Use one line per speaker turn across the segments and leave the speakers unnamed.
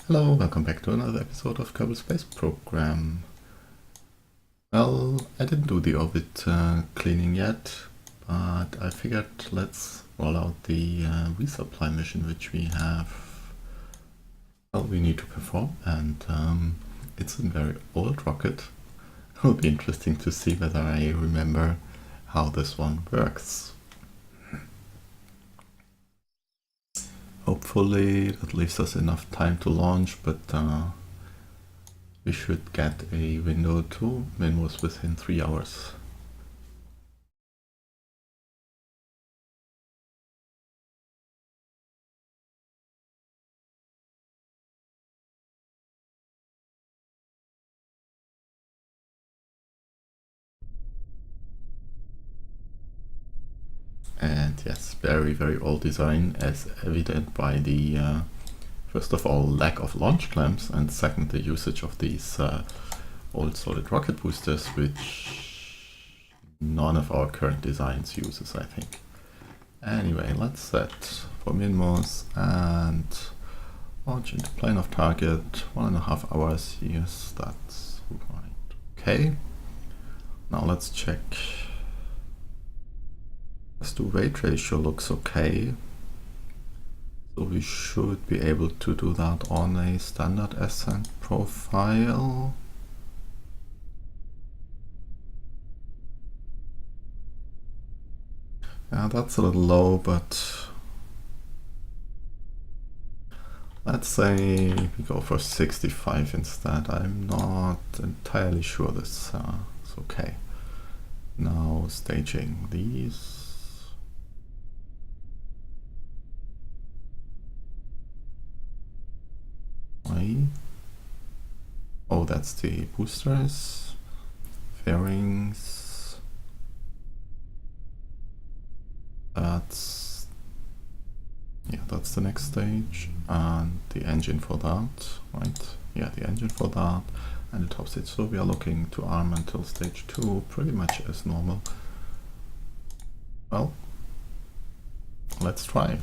Hello, welcome back to another episode of Kerbal Space Program. Well, I didn't do the orbit cleaning yet, but I figured let's roll out the resupply mission which we need to perform, and it's a very old rocket. It will be interesting to see whether I remember how this one works. Hopefully that leaves us enough time to launch, but we should get a window to Minmus within 3 hours. And yes, very, very old design, as evident by the, first of all, lack of launch clamps, and second, the usage of these old solid rocket boosters, which none of our current designs uses, I think. Anyway, let's set for Minmus and launch into plane of target, 1.5 hours. Yes, that's right. Okay. Now let's check. To weight ratio looks okay, so we should be able to do that on a standard ascent profile. Yeah, that's a little low, but let's say we go for 65 instead. I'm not entirely sure this is okay. Now staging these. Oh, that's the boosters, fairings. That's the next stage, and the engine for that, right? Yeah, the engine for that, and the top stage. So we are looking to arm until stage 2, pretty much as normal. Well, let's try.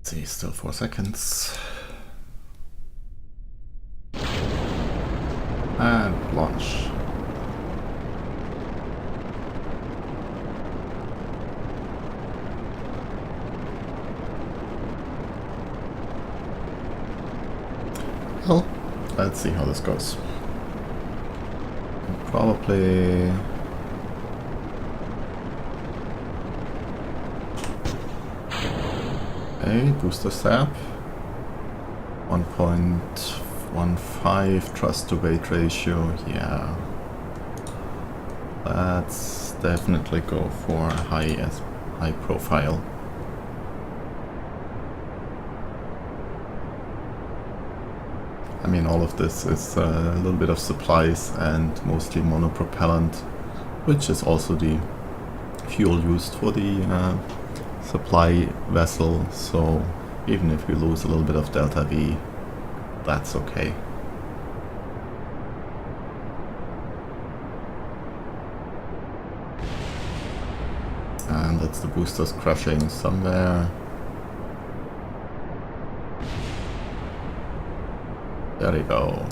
See, still 4 seconds. And launch. Well, let's see how this goes. Probably a booster sap. 1.15 trust to weight ratio. Yeah, let's definitely go for a high profile. I mean, all of this is a little bit of supplies and mostly monopropellant, which is also the fuel used for the supply vessel, so even if we lose a little bit of delta V, that's okay. And that's the boosters crashing somewhere. There we go.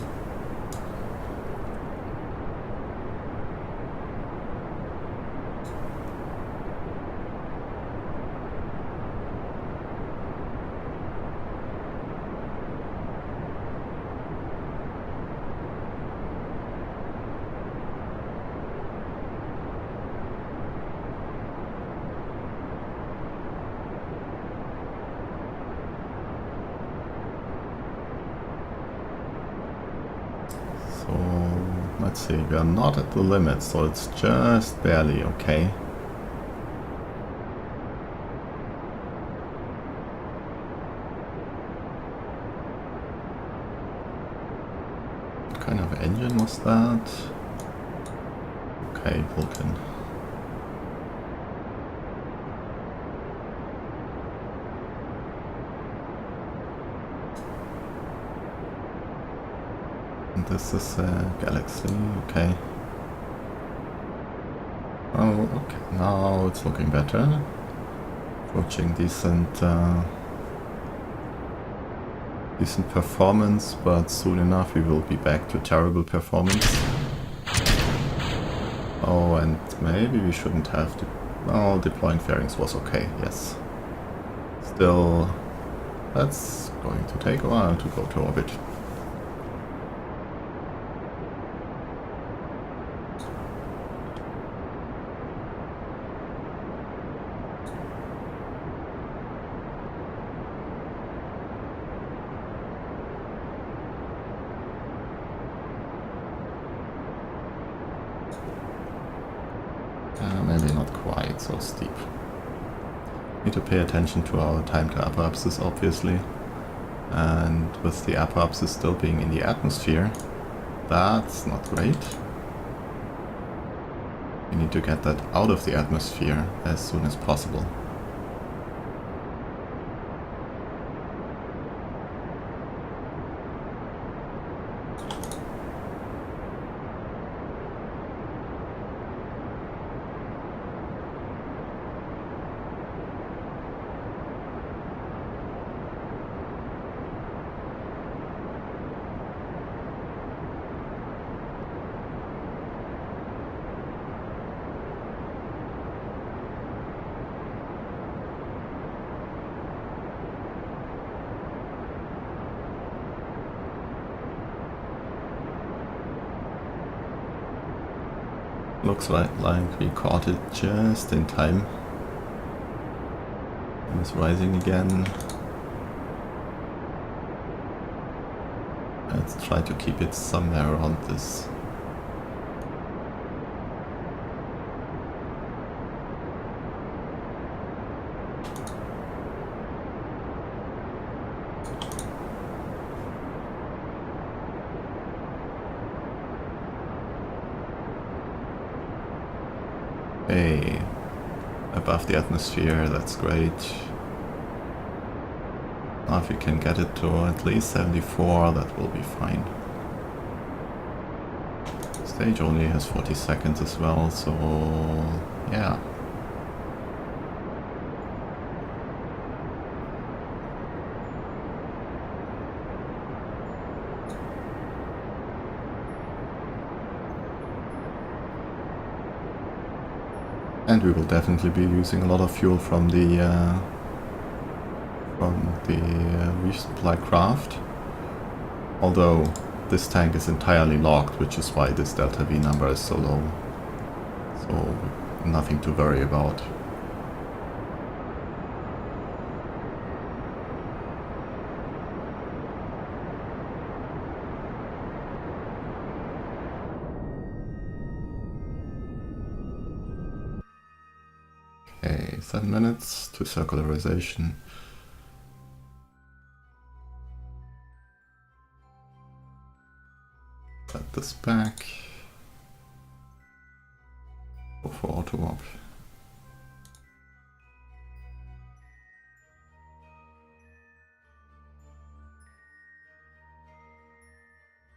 Let's see, we are not at the limit, so it's just barely okay. kind of engine was that? Okay, Vulcan. And this is a Galaxy, okay. Oh, okay, now it's looking better. Approaching decent performance, but soon enough we will be back to terrible performance. Oh, and maybe we shouldn't have to... Well, deploying fairings was okay, yes. Still, that's going to take a while to go to orbit. Maybe not quite so steep. Need to pay attention to our time to apoapsis, obviously. And with the apoapsis still being in the atmosphere, that's not great. We need to get that out of the atmosphere as soon as possible. Looks like we caught it just in time. And it's rising again. Let's try to keep it somewhere around this. Hey, above the atmosphere, that's great. Now if we can get it to at least 74, that will be fine. Stage only has 40 seconds as well, so yeah. And we will definitely be using a lot of fuel from the resupply craft. Although this tank is entirely locked, which is why this delta V number is so low. So nothing to worry about. Okay, 7 minutes to circularization. Set this back. Go for auto warp.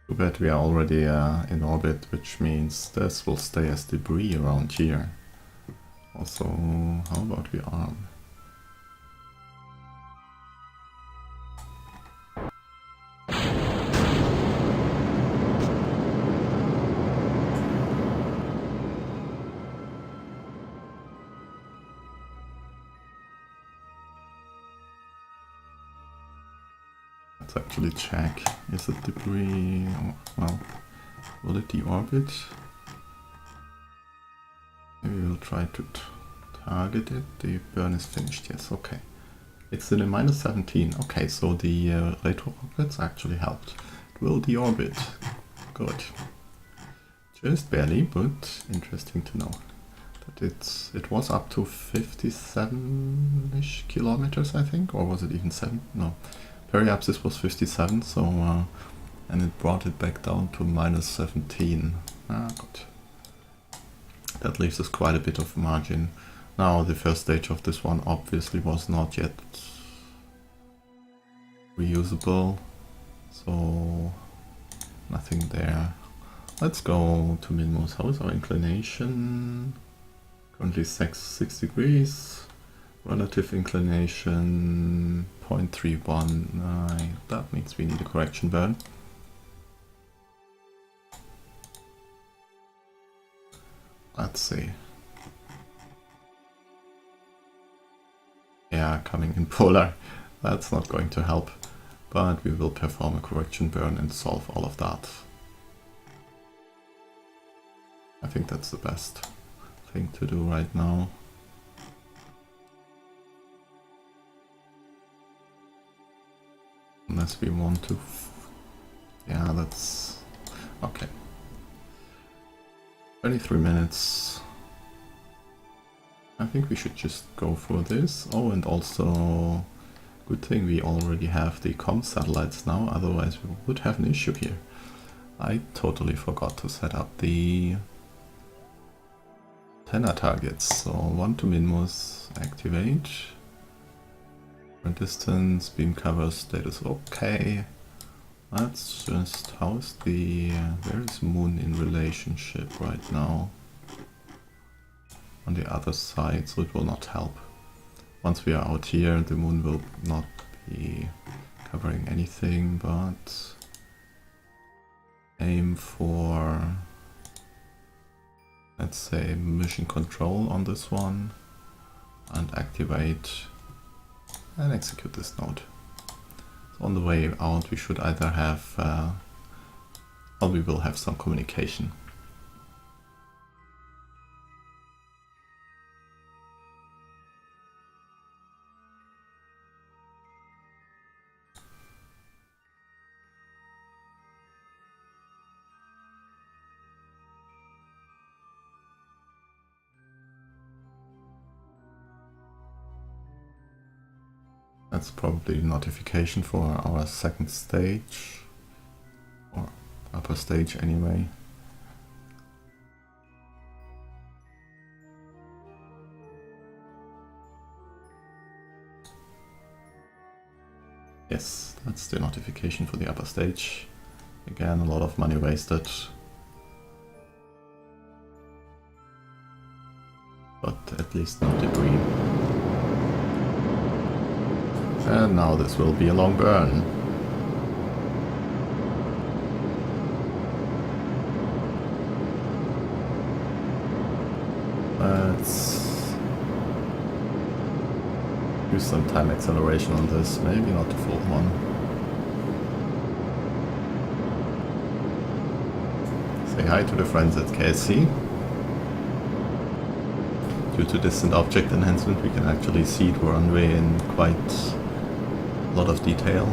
Too bad we are already in orbit, which means this will stay as debris around here. Also, how about we arm? Let's actually check. Is it debris? Well, will it deorbit? Maybe we'll try to target it. The burn is finished, yes, okay. It's in a minus 17. Okay, so the retro rockets actually helped. It will deorbit. Good. Just barely, but interesting to know. That it was up to 57-ish kilometers, I think, or was it even 7? No. Periapsis was 57, so and it brought it back down to -17. Ah, good. That leaves us quite a bit of margin. Now the first stage of this one obviously was not yet reusable, so nothing there. Let's go to Minmus. How is our inclination? Currently 6 degrees. Relative inclination 0.319. That means we need a correction burn. Let's see. Yeah, coming in polar. That's not going to help. But we will perform a correction burn and solve all of that. I think that's the best thing to do right now. Unless we want to... yeah, that's... okay. 23 minutes. I think we should just go for this. Oh, and also... good thing we already have the comm satellites now, otherwise we would have an issue here. I totally forgot to set up the antenna targets. So 1 to Minmus, activate. Distance, beam cover status okay. Let's just, how's the, where is Moon in relationship right now? On the other side, so it will not help. Once we are out here, the Moon will not be covering anything, but aim for, let's say, mission control on this one and activate and execute this node. So on the way out we should either have, or we will have some communication. That's probably notification for our second stage, or upper stage anyway. Yes, that's the notification for the upper stage. Again, a lot of money wasted. But at least not debris. And now this will be a long burn. Let's use some time acceleration on this, maybe not the full one. Say hi to the friends at KSP. Due to distant object enhancement, we can actually see the runway in quite a lot of detail.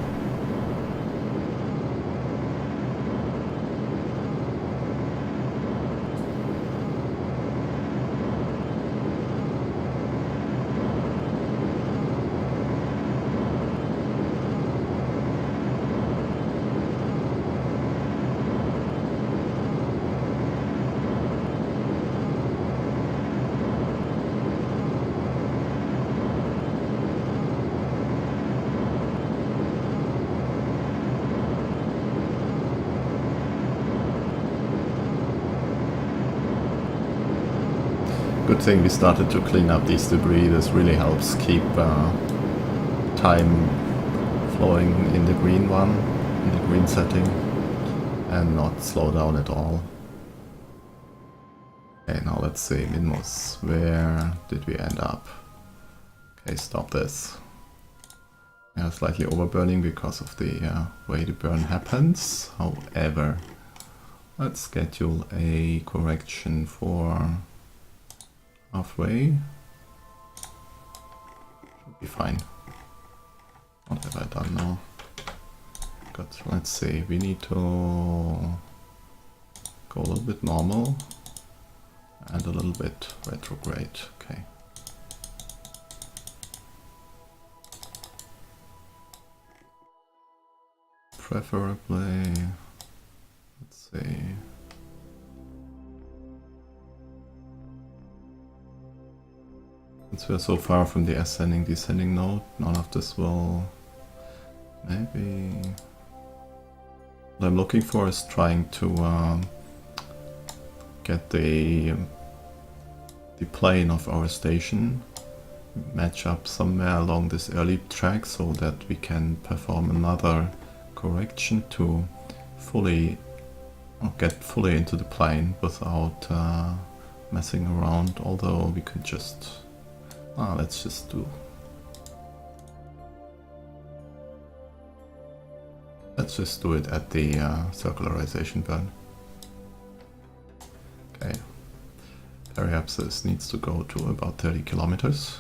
Good thing we started to clean up these debris. This really helps keep time flowing in the green one, in the green setting, and not slow down at all. Okay, now let's see, Minmus, where did we end up? Okay, stop this. Yeah, slightly overburning because of the way the burn happens. However, let's schedule a correction for halfway. Should be fine. What have I done now? Good, let's see, we need to go a little bit normal and a little bit retrograde. Okay. preferably, let's see. Since we're so far from the ascending descending node, none of this will maybe. What I'm looking for is trying to get the plane of our station match up somewhere along this early track so that we can perform another correction to fully get fully into the plane without messing around, although we could just let's just do it at the circularization burn. Okay, perhaps this needs to go to about 30 kilometers.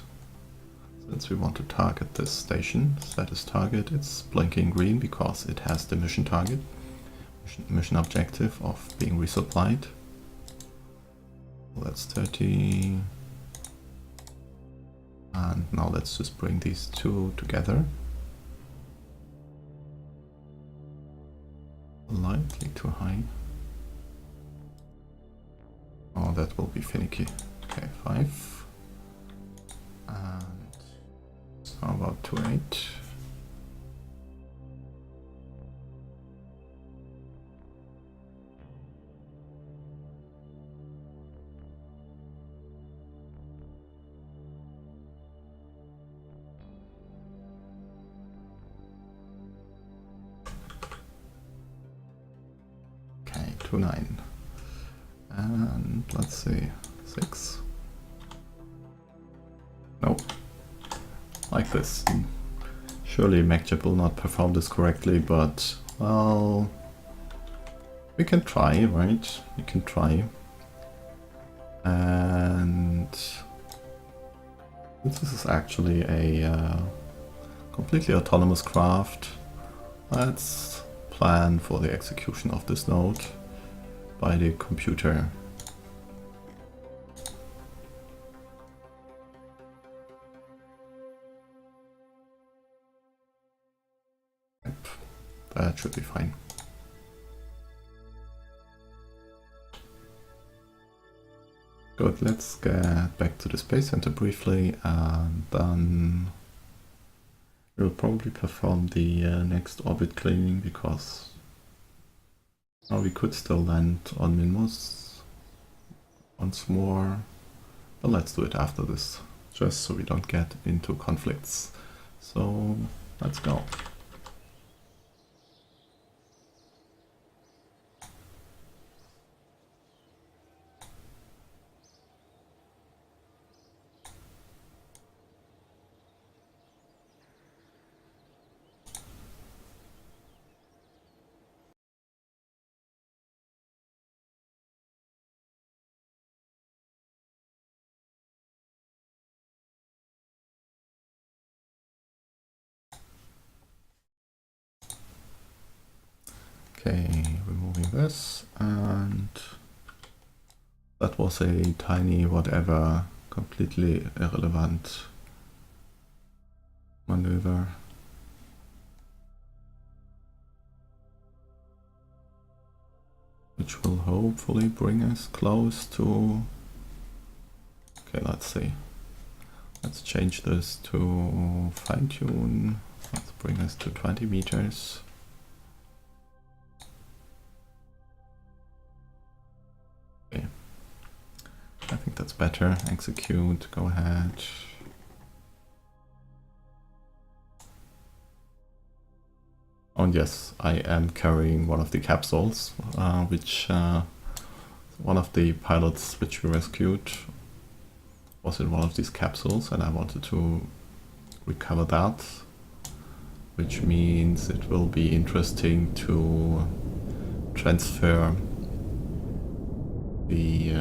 Since we want to target this station, status target, it's blinking green because it has the mission target, mission objective of being resupplied. So that's 30. And now let's just bring these two together. Slightly too high. Oh, that will be finicky. Okay, 5. And how about 2.8? Okay, 2.9. And let's see, 6. Nope. Like this. Surely MacJib will not perform this correctly, but well, we can try, right? We can try. And this is actually a completely autonomous craft. Let's plan for the execution of this node by the computer. Yep, that should be fine. Good, let's get back to the Space Center briefly, and then we'll probably perform the next orbit cleaning, because we could still land on Minmus once more, but let's do it after this, just so we don't get into conflicts. So let's go. Okay, removing this, and that was a tiny whatever, completely irrelevant maneuver. Which will hopefully bring us close to... Okay, let's see. Let's change this to fine-tune. Let's bring us to 20 meters. Okay. I think that's better. Execute, go ahead. Oh, and yes, I am carrying one of the capsules, which one of the pilots which we rescued was in one of these capsules, and I wanted to recover that, which means it will be interesting to transfer the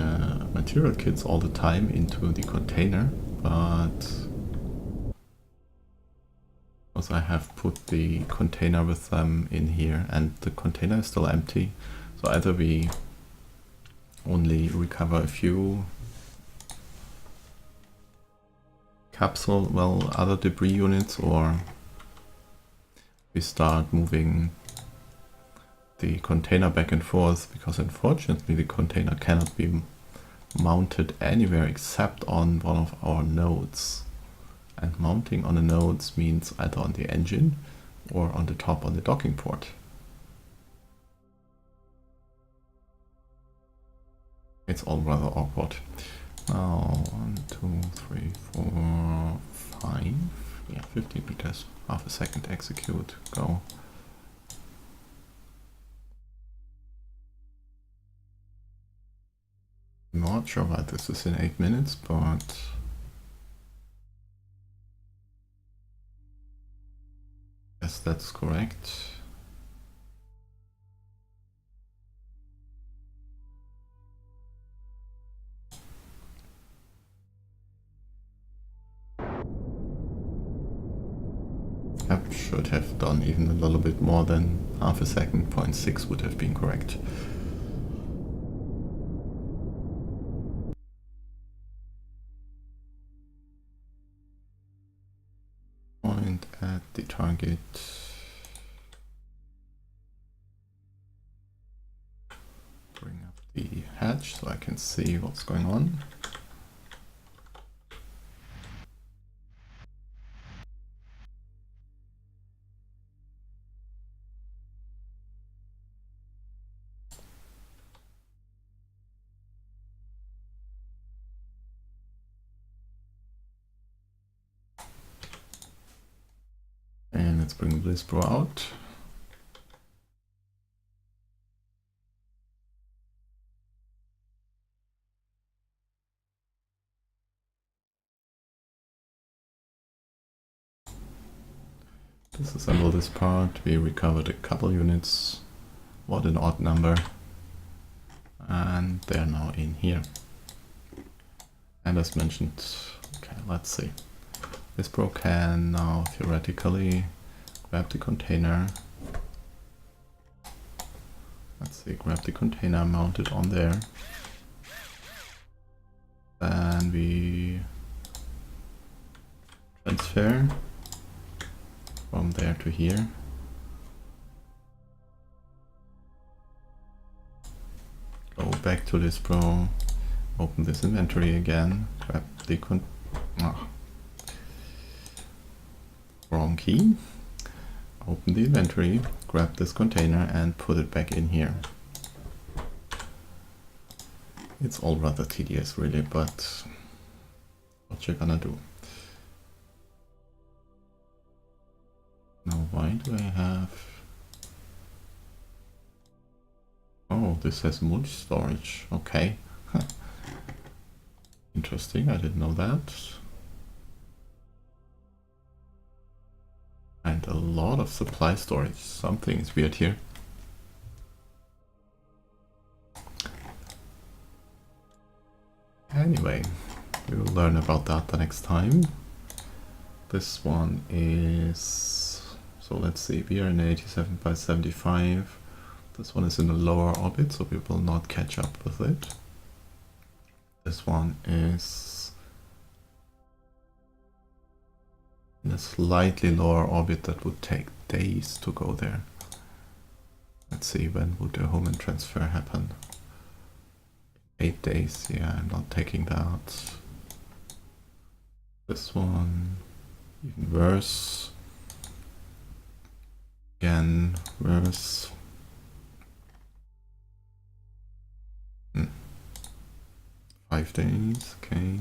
material kits all the time into the container, but because I have put the container with them in here and the container is still empty, so either we only recover a few other debris units, or we start moving the container back and forth, because unfortunately the container cannot be mounted anywhere except on one of our nodes. And mounting on the nodes means either on the engine or on the top on the docking port. It's all rather awkward. Now, 1, 2, 3, 4, 5. Yeah, 15 meters. Half a second, execute, go. Not sure why this is in 8 minutes, but yes, that's correct. That should have done even a little bit more than half a second. 0.6 would have been correct. Point at the target. Bring up the hatch so I can see what's going on. And let's bring this bro out. Disassemble this part. We recovered a couple units. What an odd number. And they're now in here. And as mentioned, okay, let's see. This bro can now theoretically grab the container. Let's see, grab the container, mount it on there. Then we transfer from there to here. Go back to this bro, open this inventory again, grab the wrong key. Open the inventory, grab this container and put it back in here. It's all rather tedious really, but what you're gonna do. Now why do I have... Oh, this has multi-storage, okay. Interesting, I didn't know that. And a lot of supply storage, something is weird here. Anyway, we will learn about that the next time. This one is... So let's see, we are in 87 by 75. This one is in the lower orbit, so we will not catch up with it. This one is in a slightly lower orbit that would take days to go there. Let's see, when would the home and transfer happen? 8 days, yeah, I'm not taking that. This one, even worse. Again, worse. 5 days, okay.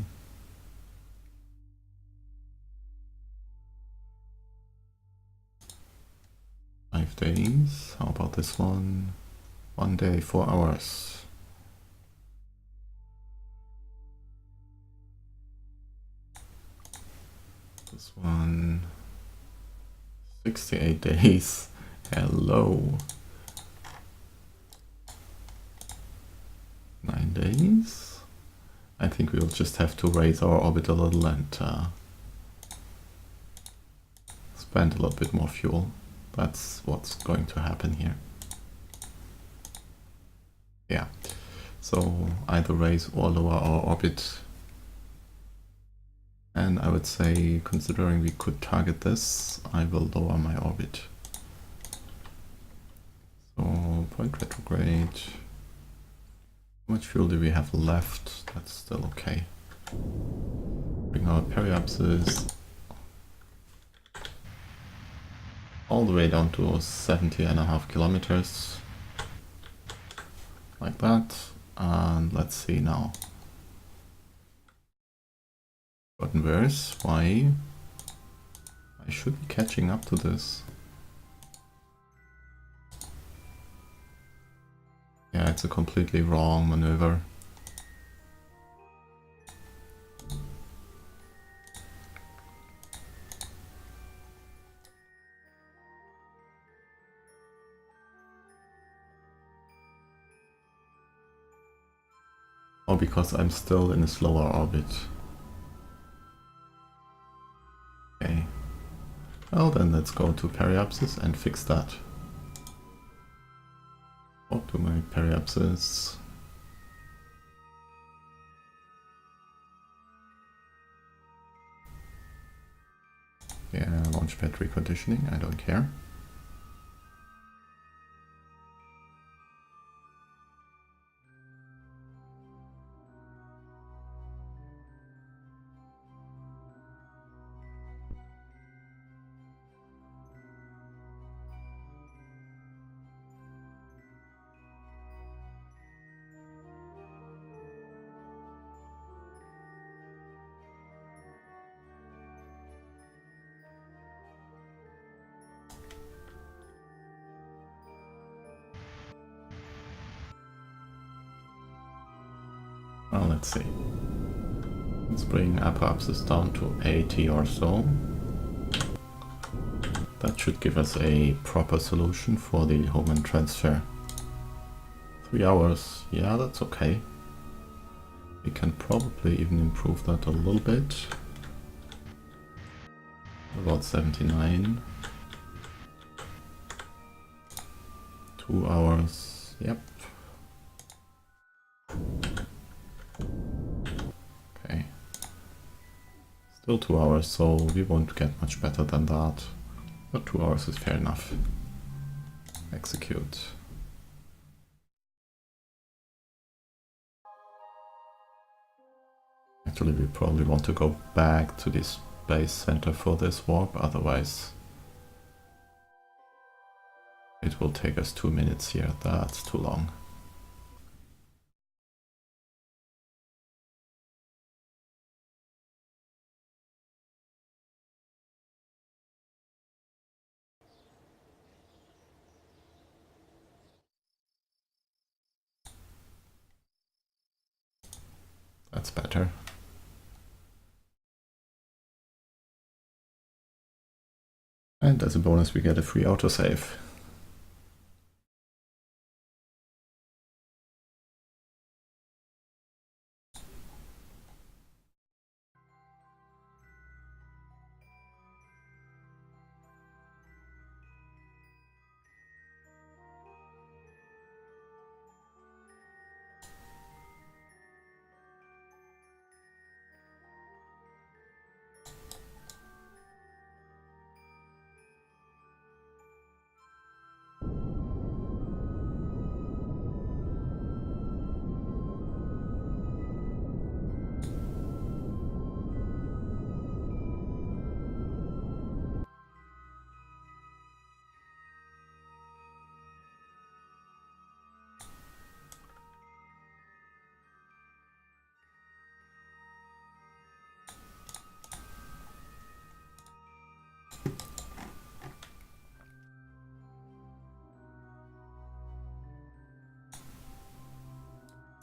Days. How about this one? 1 day, 4 hours. This one, 68 days. Hello. 9 days. I think we'll just have to raise our orbit a little and spend a little bit more fuel. That's what's going to happen here. Yeah, so either raise or lower our orbit. And I would say, considering we could target this, I will lower my orbit. So, point retrograde. How much fuel do we have left? That's still okay. Bring our periapsis all the way down to 70.5 kilometers. Like that. And let's see now. Gotten worse. Why? I should be catching up to this. Yeah, it's a completely wrong maneuver. Oh, because I'm still in a slower orbit. Okay. Well, then let's go to periapsis and fix that. Oh, to my periapsis. Yeah, launch pad reconditioning, I don't care. Well, let's see. Let's bring upper apsis down to 80 or so. That should give us a proper solution for the Hohmann transfer. 3 hours, yeah, that's okay. We can probably even improve that a little bit. About 79. 2 hours, yep. Okay. Still 2 hours, so we won't get much better than that. But 2 hours is fair enough. Execute. Actually, we probably want to go back to the space center for this warp, otherwise it will take us 2 minutes here. That's too long. That's better. And as a bonus we get a free autosave.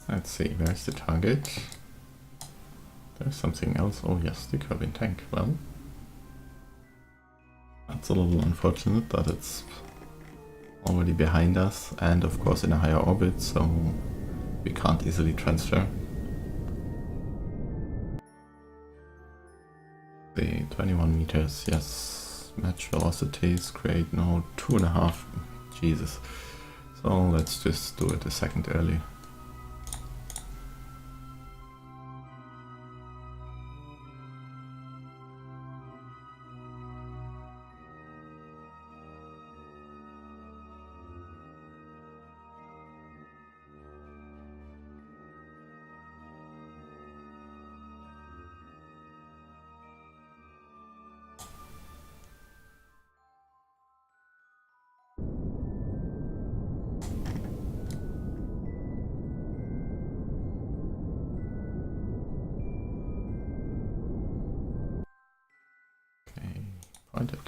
Let's see, where's the target? There's something else. Oh yes, the Kerbin tank. Well, that's a little unfortunate that it's already behind us and of course in a higher orbit, so we can't easily transfer. The 21 meters, yes. Match velocities, great. No, 2.5. Jesus. So let's just do it a second early.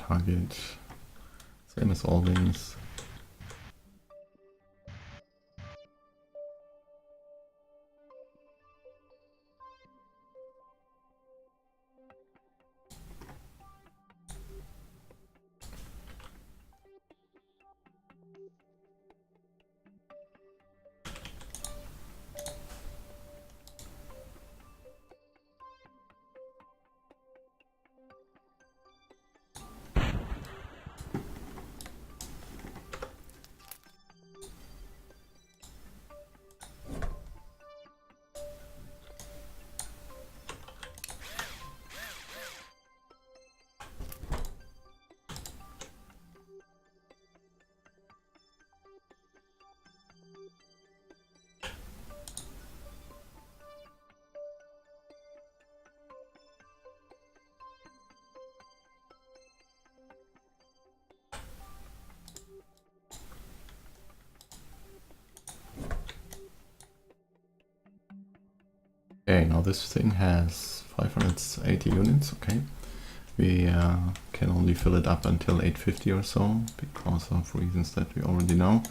target. Same as always. Okay, now this thing has 580 units, okay. We can only fill it up until 850 or so, because of reasons that we already know.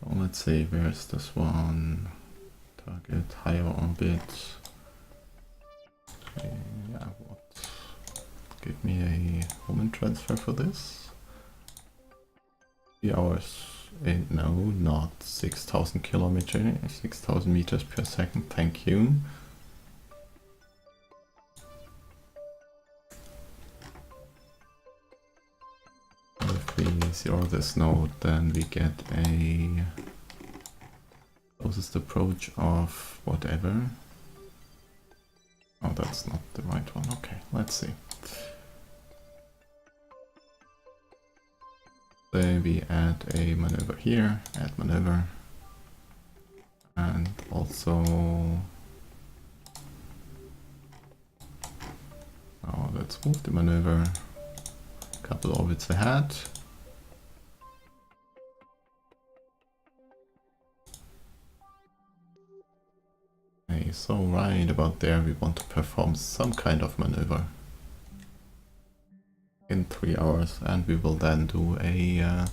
So let's see, where's this one? Target, higher orbit. Okay, yeah, what? Give me a moment transfer for this. 3 hours. No, not 6,000 kilometers, 6,000 meters per second, thank you. If we zero this node, then we get a closest approach of whatever. Oh, that's not the right one. Okay, let's see. Then we add a maneuver here, add maneuver, and also now let's move the maneuver a couple orbits ahead. Okay, so right about there we want to perform some kind of maneuver in 3 hours, and we will then do a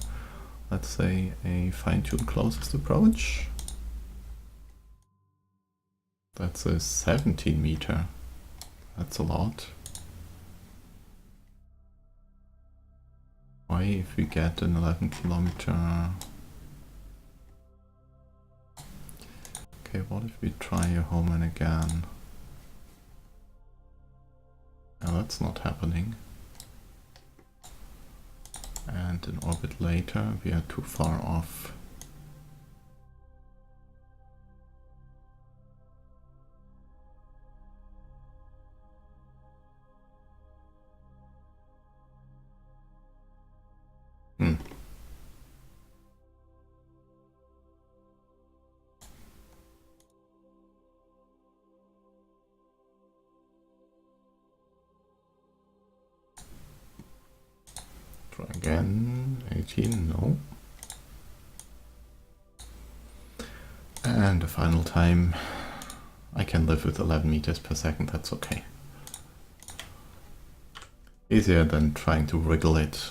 let's say a fine-tuned closest approach. That's a 17 meter. That's a lot. Why if we get an 11 kilometer? Okay, what if we try a Hohmann again? Now that's not happening. And in orbit later, we are too far off. Try again. 18, no. And the final time, I can live with 11 meters per second, that's okay. Easier than trying to wriggle it.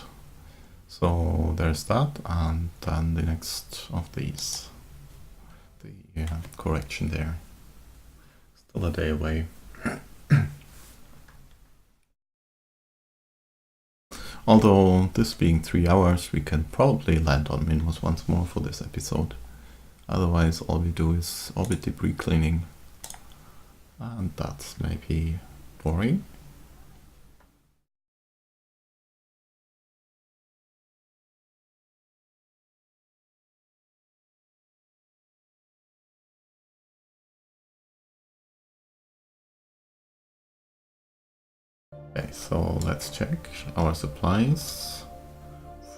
So there's that, and then the next of these. The correction there. Still a day away. Although this being 3 hours, we can probably land on Minmus once more for this episode. Otherwise all we do is orbit debris cleaning, and that's maybe boring. Okay, so let's check our supplies.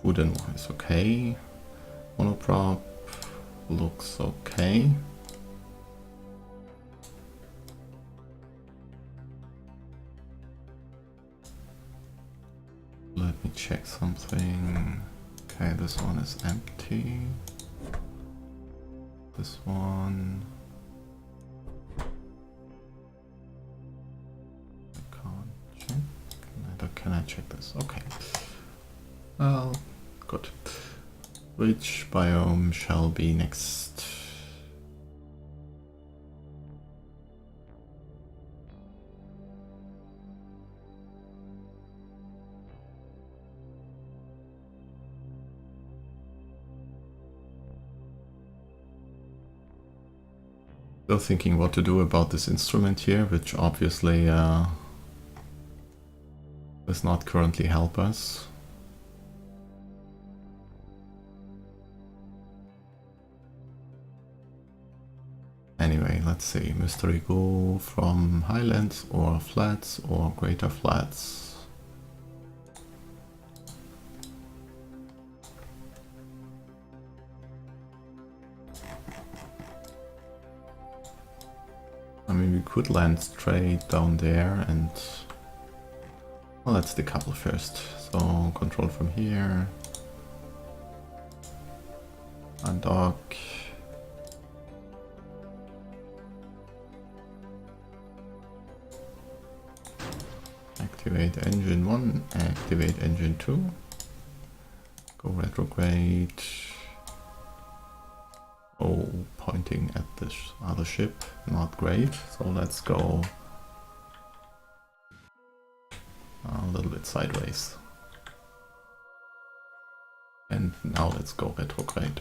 Food and water is okay. Monoprop looks okay. Let me check something. Okay, this one is empty. This one. I can't check. Neither can I check this? Okay. Well, good. Which biome shall be next? Still thinking what to do about this instrument here, which obviously does not currently help us. Anyway, let's see. Mystery go from highlands or flats or greater flats. I mean, we could land straight down there and... Well, let's decouple first. So, control from here. Undock. Activate engine 1, activate engine 2. Go retrograde. Oh, pointing at this other ship, not great. So let's go a little bit sideways. And now let's go retrograde.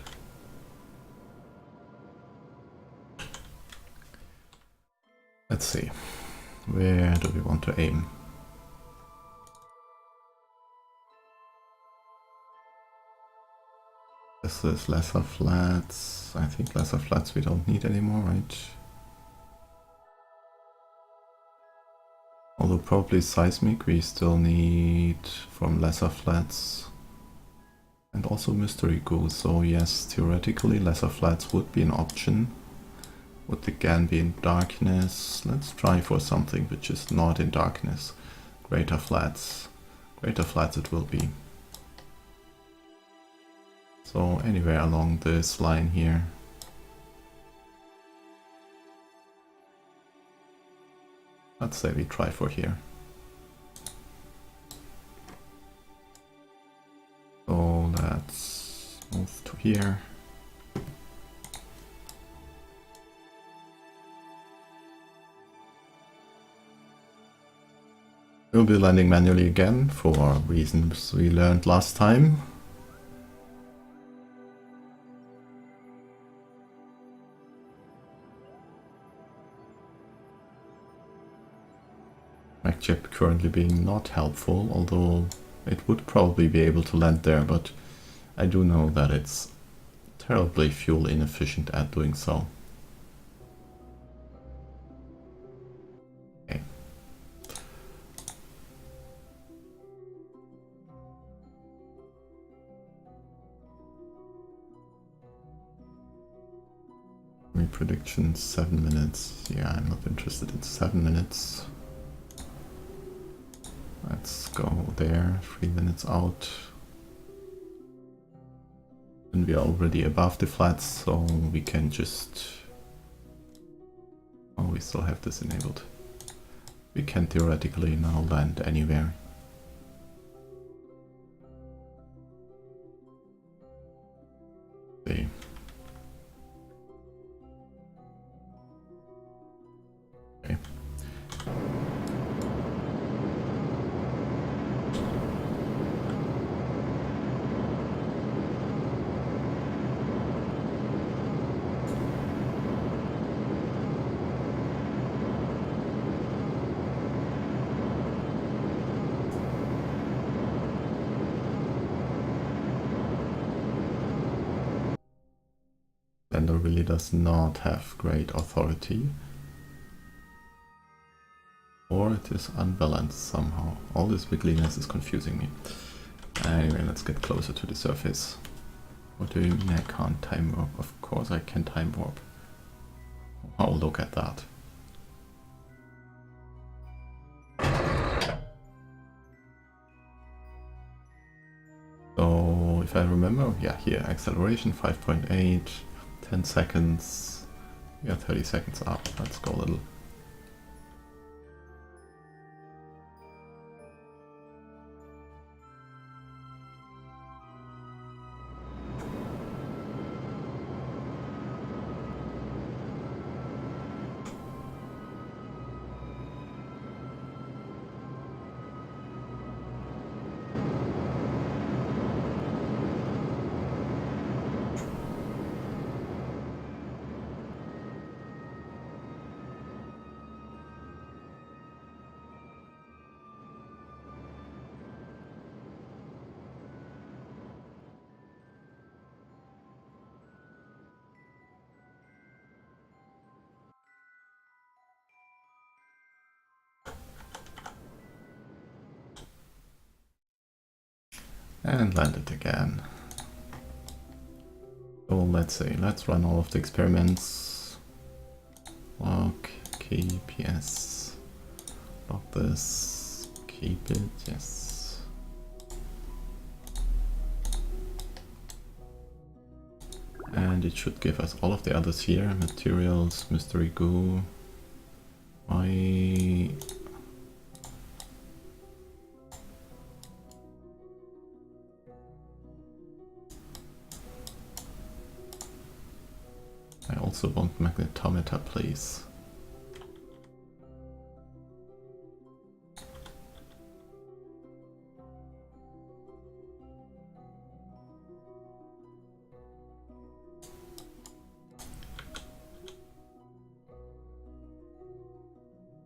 Let's see, where do we want to aim? This is lesser flats. I think lesser flats we don't need anymore, right? Although probably seismic we still need from lesser flats. And also mystery goo, so yes, theoretically lesser flats would be an option. Would again be in darkness. Let's try for something which is not in darkness. Greater flats. Greater flats it will be. So anywhere along this line here. Let's say we try for here. So let's move to here. We'll be landing manually again for reasons we learned last time. Chip currently being not helpful, although it would probably be able to land there, but I do know that it's terribly fuel inefficient at doing so. Okay. Prediction 7 minutes. Yeah, I'm not interested in 7 minutes. Let's go there, 3 minutes out. And we are already above the flats, so we can just... Oh, we still have this enabled. We can theoretically now land anywhere. See. Okay. Really does not have great authority, or it is unbalanced somehow. All this wiggliness is confusing me. Anyway, let's get closer to the surface. What do you mean I can't time warp? Of course I can time warp. Oh, look at that. So if I remember, yeah, here acceleration 5.8. 10 seconds, yeah, 30 seconds up. Let's go a little. And land it again. So let's say, let's run all of the experiments. Log KPS. Log this. Keep it, yes. And it should give us all of the others here. Materials, mystery goo. I also want magnetometer, please.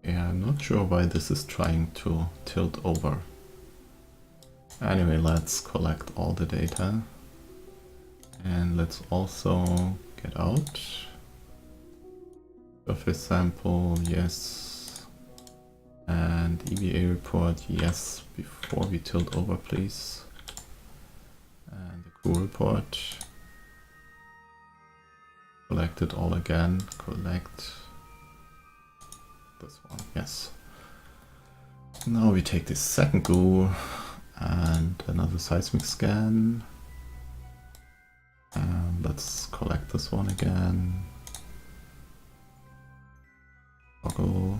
Yeah, I'm not sure why this is trying to tilt over. Anyway, let's collect all the data. And let's also get out. Surface sample, yes. And EVA report, yes. Before we tilt over, please. And the crew report. Collect it all again. Collect this one, yes. Now we take this second goo and another seismic scan. And let's collect this one again. Toggle.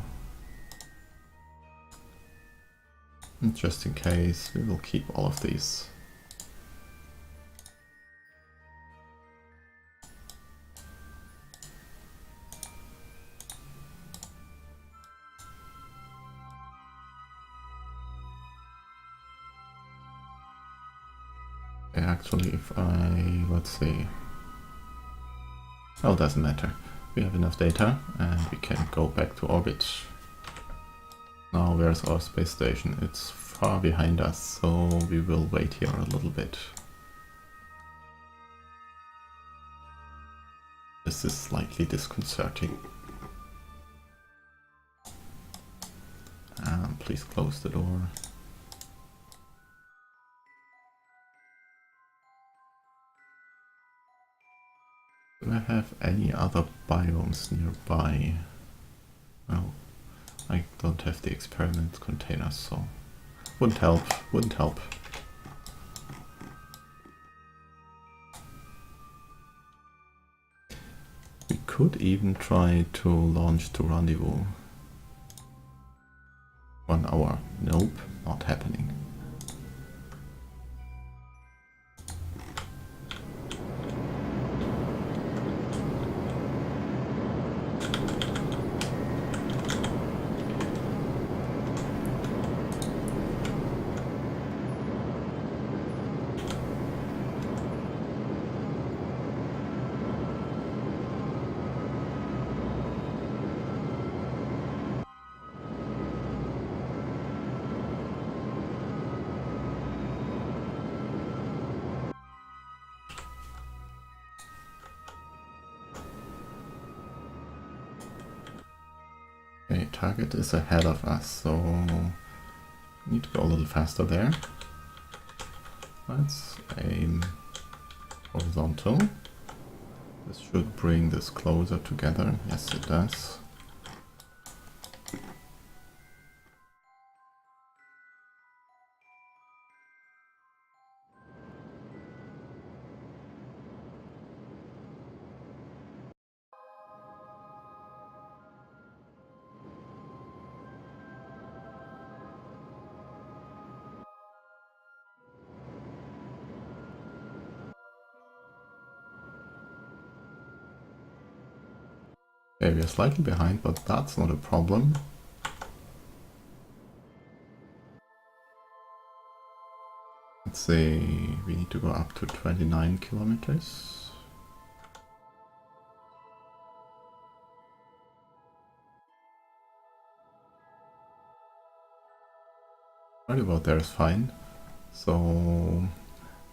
And just in case, we will keep all of these. Actually, if I, let's see, well, doesn't matter. We have enough data and we can go back to orbit. Now, where's our space station? It's far behind us, so we will wait here a little bit. This is slightly disconcerting. Please close the door. Do I have any other biomes nearby? Well, I don't have the experiment containers, so wouldn't help, wouldn't help. We could even try to launch to rendezvous. 1 hour. Nope, not happening. Okay, target is ahead of us, so need to go a little faster there. Let's aim horizontal. This should bring this closer together. Yes, it does. Okay, we are slightly behind, but that's not a problem. Let's say we need to go up to 29 kilometers. Right about there is fine. So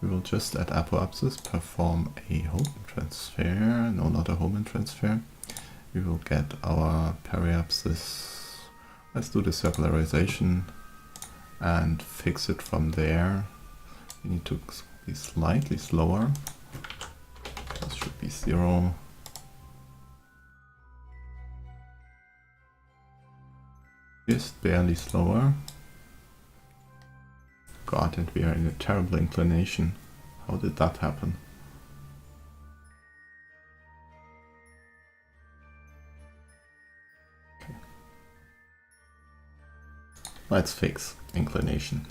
we will just at apoapsis perform a Hohmann transfer. No, not a Hohmann transfer. We will get our periapsis. Let's do the circularization and fix it from there. We need to be slightly slower. This should be 0. Just barely slower. God, and we are in a terrible inclination. How did that happen? Okay. Let's fix inclination.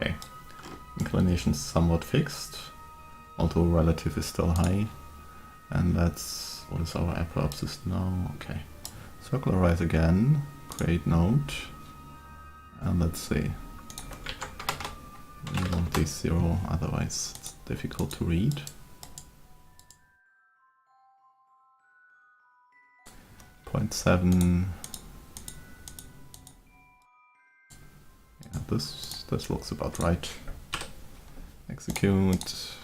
Okay, inclination is somewhat fixed, although relative is still high. And that's, what is our apoapsis now? Okay, circularize again, create node, and let's see. We want this 0, otherwise it's difficult to read. Point 0.7. Yeah, this looks about right. Execute.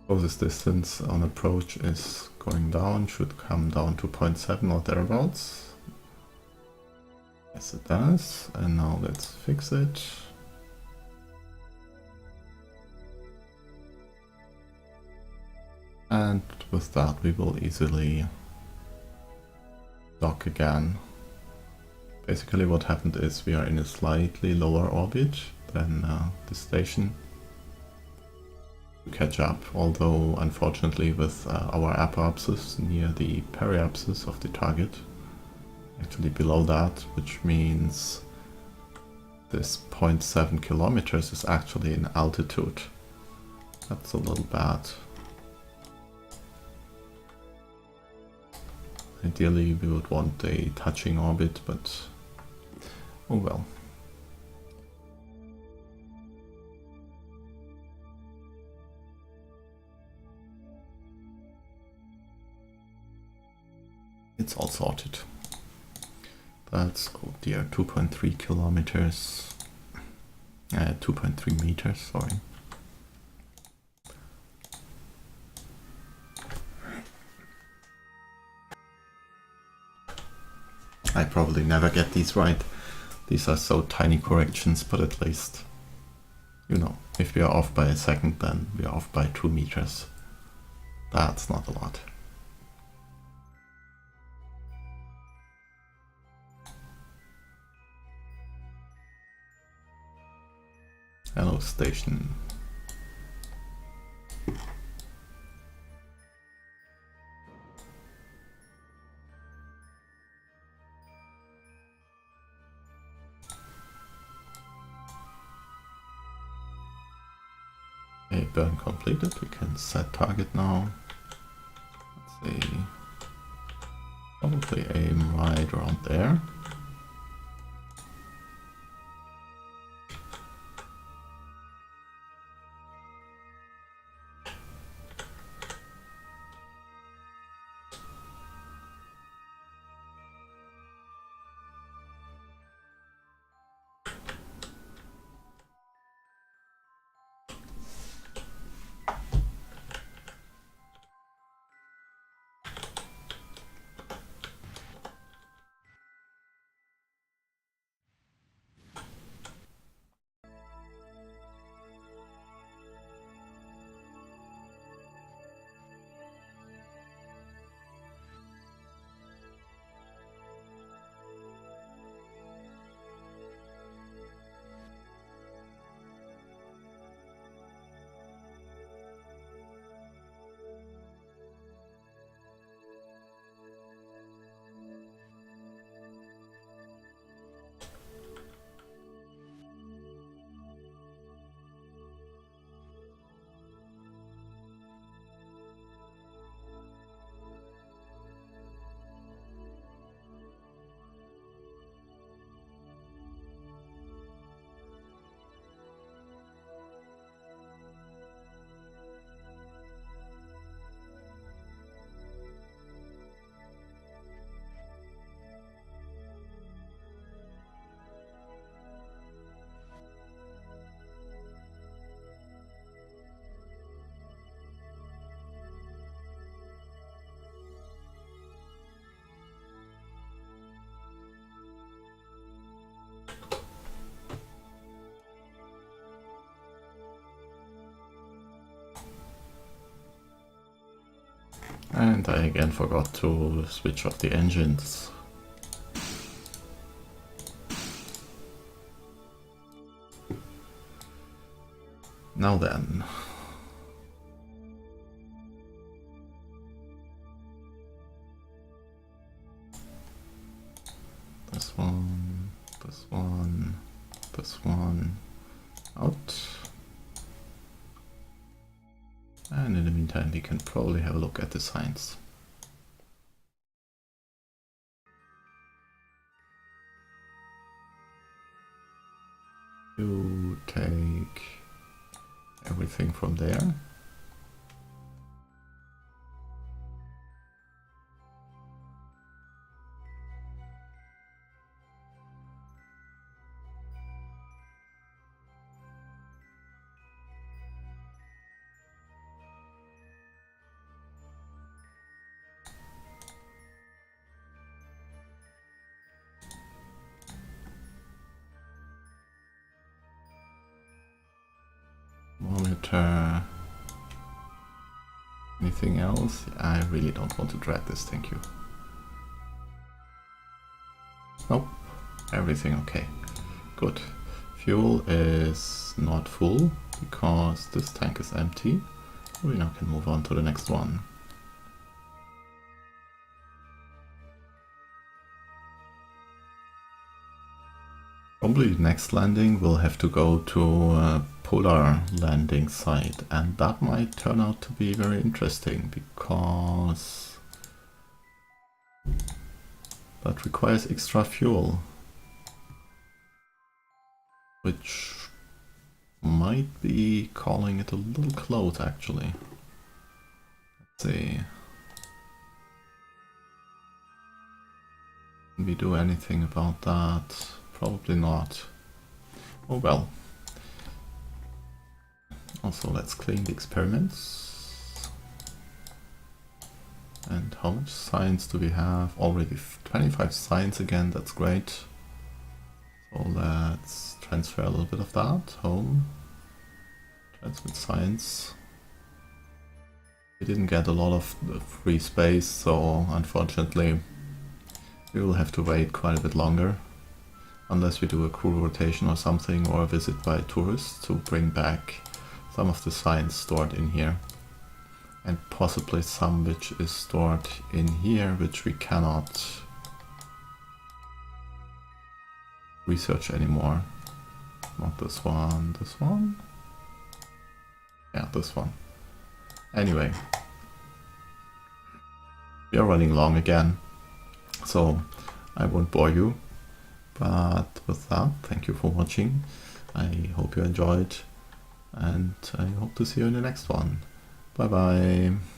Closest distance on approach is going down, should come down to 0.7 or thereabouts. Yes, it does. And now let's fix it. And with that we will easily dock again. Basically what happened is we are in a slightly lower orbit than the station to catch up, although unfortunately with our apoapsis near the periapsis of the target, actually below that, which means this 0.7 kilometers is actually in altitude. That's a little bad. Ideally we would want a touching orbit, but oh well. It's all sorted. That's, oh dear, 2.3 kilometers. 2.3 meters, sorry. I probably never get these right. These are so tiny corrections, but at least, you know, if we are off by a second, then we are off by 2 meters. That's not a lot. Hello, station. Okay, burn completed. We can set target now. Let's see. Probably aim right around there. And I again forgot to switch off the engines. Now then. This one, this one, this one out. And in the meantime we can probably have a look at the signs. You take everything from there. Monitor. Anything else? I really don't want to drag this, thank you. Nope, everything okay. Good. Fuel is not full because this tank is empty. We now can move on to the next one. Probably next landing we'll have to go to a polar landing site, and that might turn out to be very interesting because that requires extra fuel, which might be calling it a little close actually. Let's see. Can we do anything about that? Probably not. Oh well. Also, let's clean the experiments. And how much science do we have? Already 25 science again, that's great. So let's transfer a little bit of that home. Transmit science. We didn't get a lot of free space, so unfortunately we will have to wait quite a bit longer. Unless we do a crew rotation or something, or a visit by tourists to bring back some of the science stored in here. And possibly some which is stored in here, which we cannot research anymore. Not this one, this one? Yeah, this one. Anyway. We are running long again, so I won't bore you. But with that, thank you for watching. I hope you enjoyed, and I hope to see you in the next one. Bye bye.